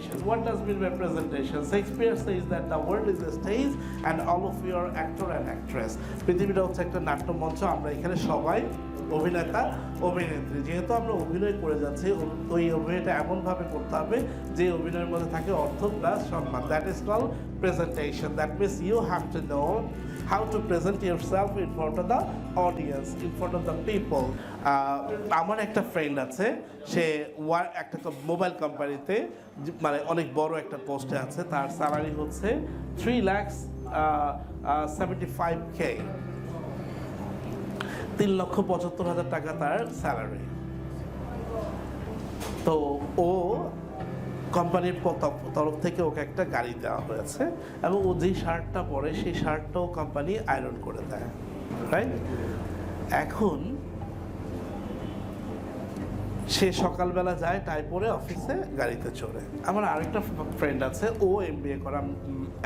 presentation. What does mean by presentation? Shakespeare says that the world is a stage and all of you are actor and actress. পৃথিবীটা হচ্ছে একটা নাট্যমঞ্চ, আমরা এখানে সবাই অভিনেতা অভিনেত্রী। যেহেতু আমরা অভিনয় করে যাচ্ছি, ওই অভিনয়টা এমনভাবে করতে হবে যে অভিনয়ের মধ্যে থাকে অর্থ প্লাস সম্মান। That is called presentation. That means you have to know how to present yourself in front of the audience, in front of the people. আমার একটা ফ্রেন্ড আছে, সে একটা মোবাইল কোম্পানিতে মানে অনেক বড় একটা পোস্টে আছে, তার স্যালারি হচ্ছে 3,75,000 3,75,000 টাকা তার স্যালারি। তো ও কোম্পানির তরফ থেকে ওকে একটা গাড়ি দেওয়া হয়েছে এবং ও যেই শার্টটা পরে সেই শার্টটাও কোম্পানি আয়রন করে দেয়, রাইট? এখন সে সকালবেলা যায় টাই পরে অফিসে গাড়িতে চড়ে। আমার আরেকটা ফ্রেন্ড আছে, ও MBA করা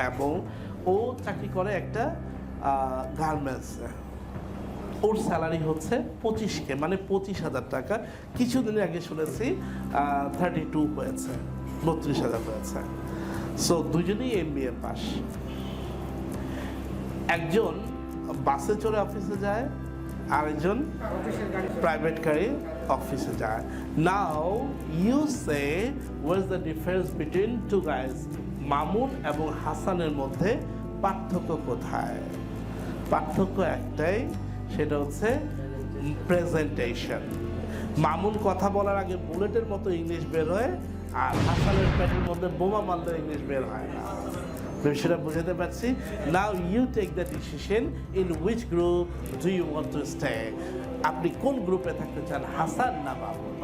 এবং ও চাকরি করে একটা গার্মেন্টসে। ওর স্যালারি হচ্ছে 25K, মানে 25,000 টাকা। কিছুদিন আগে শুনেছি 32 হয়েছে, 32,000 হয়েছে। সো দুজনেই MBA পাস। একজন বাসে চড়ে অফিসে যায়, আরেকজন প্রাইভেট গাড়ি অফিসে যায়। Now you say what is the difference between two guys? Mamun এবং হাসানের মধ্যে পার্থক্য কোথায়? পার্থক্য একটাই, সেটা হচ্ছে প্রেজেন্টেশন। মামুন কথা বলার আগে বুলেটের মতো ইংলিশ বের হয়, আর হাসানের পেটের মধ্যে বোমা মারলে ইংলিশ বের হয় না। বিষয়টা বুঝতে পারছি? Now you take the decision in which group do you want to stay. আপনি কোন গ্রুপে থাকতে চান, হাসান না মামুন?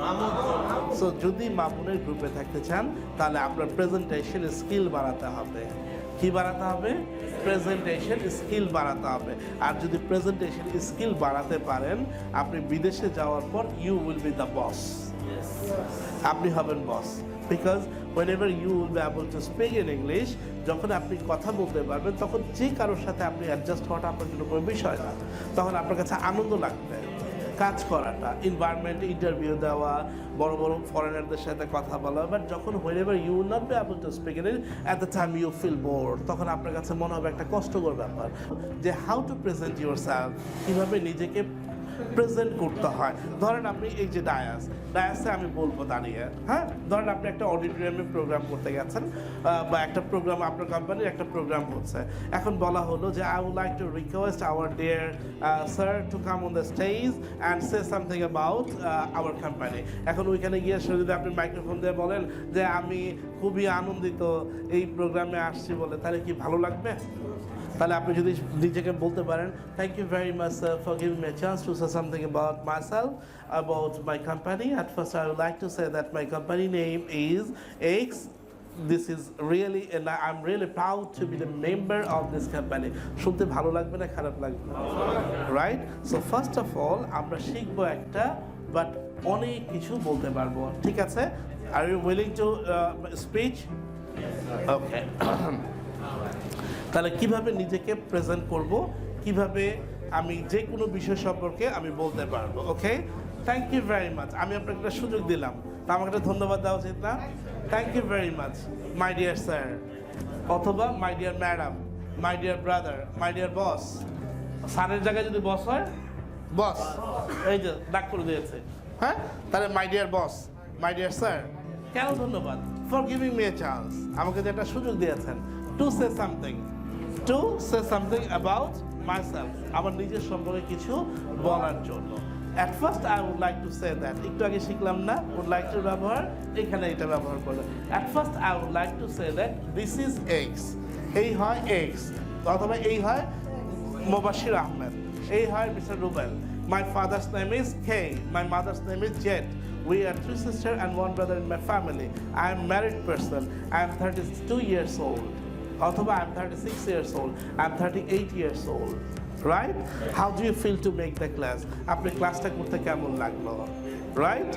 সো যদি মামুনের গ্রুপে থাকতে চান তাহলে আপনার প্রেজেন্টেশন স্কিল বাড়াতে হবে। কি বাড়াতে হবে? প্রেজেন্টেশন স্কিল বাড়াতে হবে। আর যদি প্রেজেন্টেশন স্কিল বাড়াতে পারেন, আপনি বিদেশে যাওয়ার পর you will be the boss. আপনি হবেন boss, because whenever you will be able to speak in English, যখন আপনি কথা বলতে পারবেন তখন যে কারোর সাথে আপনি অ্যাডজাস্ট হওয়াটা আপনার জন্য কোনো বিষয় না। তখন আপনার কাছে আনন্দ লাগবে কাজ করাটা, এনভায়রনমেন্ট, ইন্টারভিউ দেওয়া, বড় বড় ফরেনারদের সাথে কথা বলা। বাট যখন whenever you will not be able to speak in it, at the time you feel bored, তখন আপনার কাছে মনে হবে একটা কষ্টকর ব্যাপার যে হাউ টু প্রেজেন্ট ইউরসেলফ, কীভাবে নিজেকে প্রেজেন্ট করতে হয়। ধরেন আপনি এই যে ডায়াসে আমি বলবো দাঁড়িয়ে, হ্যাঁ, ধরেন আপনি একটা অডিটোরিয়ামে প্রোগ্রাম করতে গেছেন বা একটা প্রোগ্রাম, আপনার কোম্পানির একটা প্রোগ্রাম হচ্ছে। এখন বলা হলো যে I would like to request our dear sir to come on the stage and say something about our company. এখন ওইখানে গিয়ে যদি আপনি মাইক্রোফোন দিয়ে বলেন যে আমি খুবই আনন্দিত এই প্রোগ্রামে আসছি বলে, তাহলে কি ভালো লাগবে? তাহলে আপনি যদি নিজেকে বলতে পারেন, thank you very much for giving me a chance to say something about myself, about my company. At first I would like to say that my company name is X. This is really, and I'm really proud to be the member of this company. শুনতে ভালো লাগবে না খারাপ লাগবে? Right? So first of all আমরা শিখবো একটা, but অনেক কিছু বলতে পারবো। ঠিক আছে? Are you willing to speech? Okay. তাহলে কিভাবে নিজেকে প্রেজেন্ট করব, কিভাবে আমি যে কোনো বিষয় সম্পর্কে আমি বলতে পারবো। ওকে, থ্যাংক ইউ ভেরি মাচ। আমি আপনাকে একটা সুযোগ দিলাম, তা আমাকে একটা ধন্যবাদ দেওয়া উচিত না? Thank you very much my dear sir, অথবা my dear madam, my dear brother, my dear boss. স্যারের জায়গায় যদি বস হয়, বস, এই যে ডাক করে দিয়েছে, হ্যাঁ, তাহলে মাই ডিয়ার বস, মাই ডিয়ার স্যার। কেন ধন্যবাদ? For giving me a chance, আমাকে যে একটা সুযোগ দিয়েছেন two say something about myself, আমার নিজের সম্পর্কে কিছু বলার জন্য। At first I would like to say that, একটু আগে শিখলাম না would like to ব্যবহার, এখানে এটা ব্যবহার করবে। At first I would like to say that this is X, এই হয় X, অথবা এই হয় মোবাশির আহমেদ, এই হয় mister Rubel. My father's name is K, my mother's name is Jet. We are 3 sisters and 1 brother in my family. I am a married person. I am 32 years old. অথবা I am 36 years old. I am 38 years old. Right? How do you feel to make the class? আপনি ক্লাসটা করতে কেমন লাগলো? Right?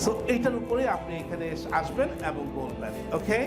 So এইটার উপরে আপনি এখানে আসবেন এবং বলবেন। Okay?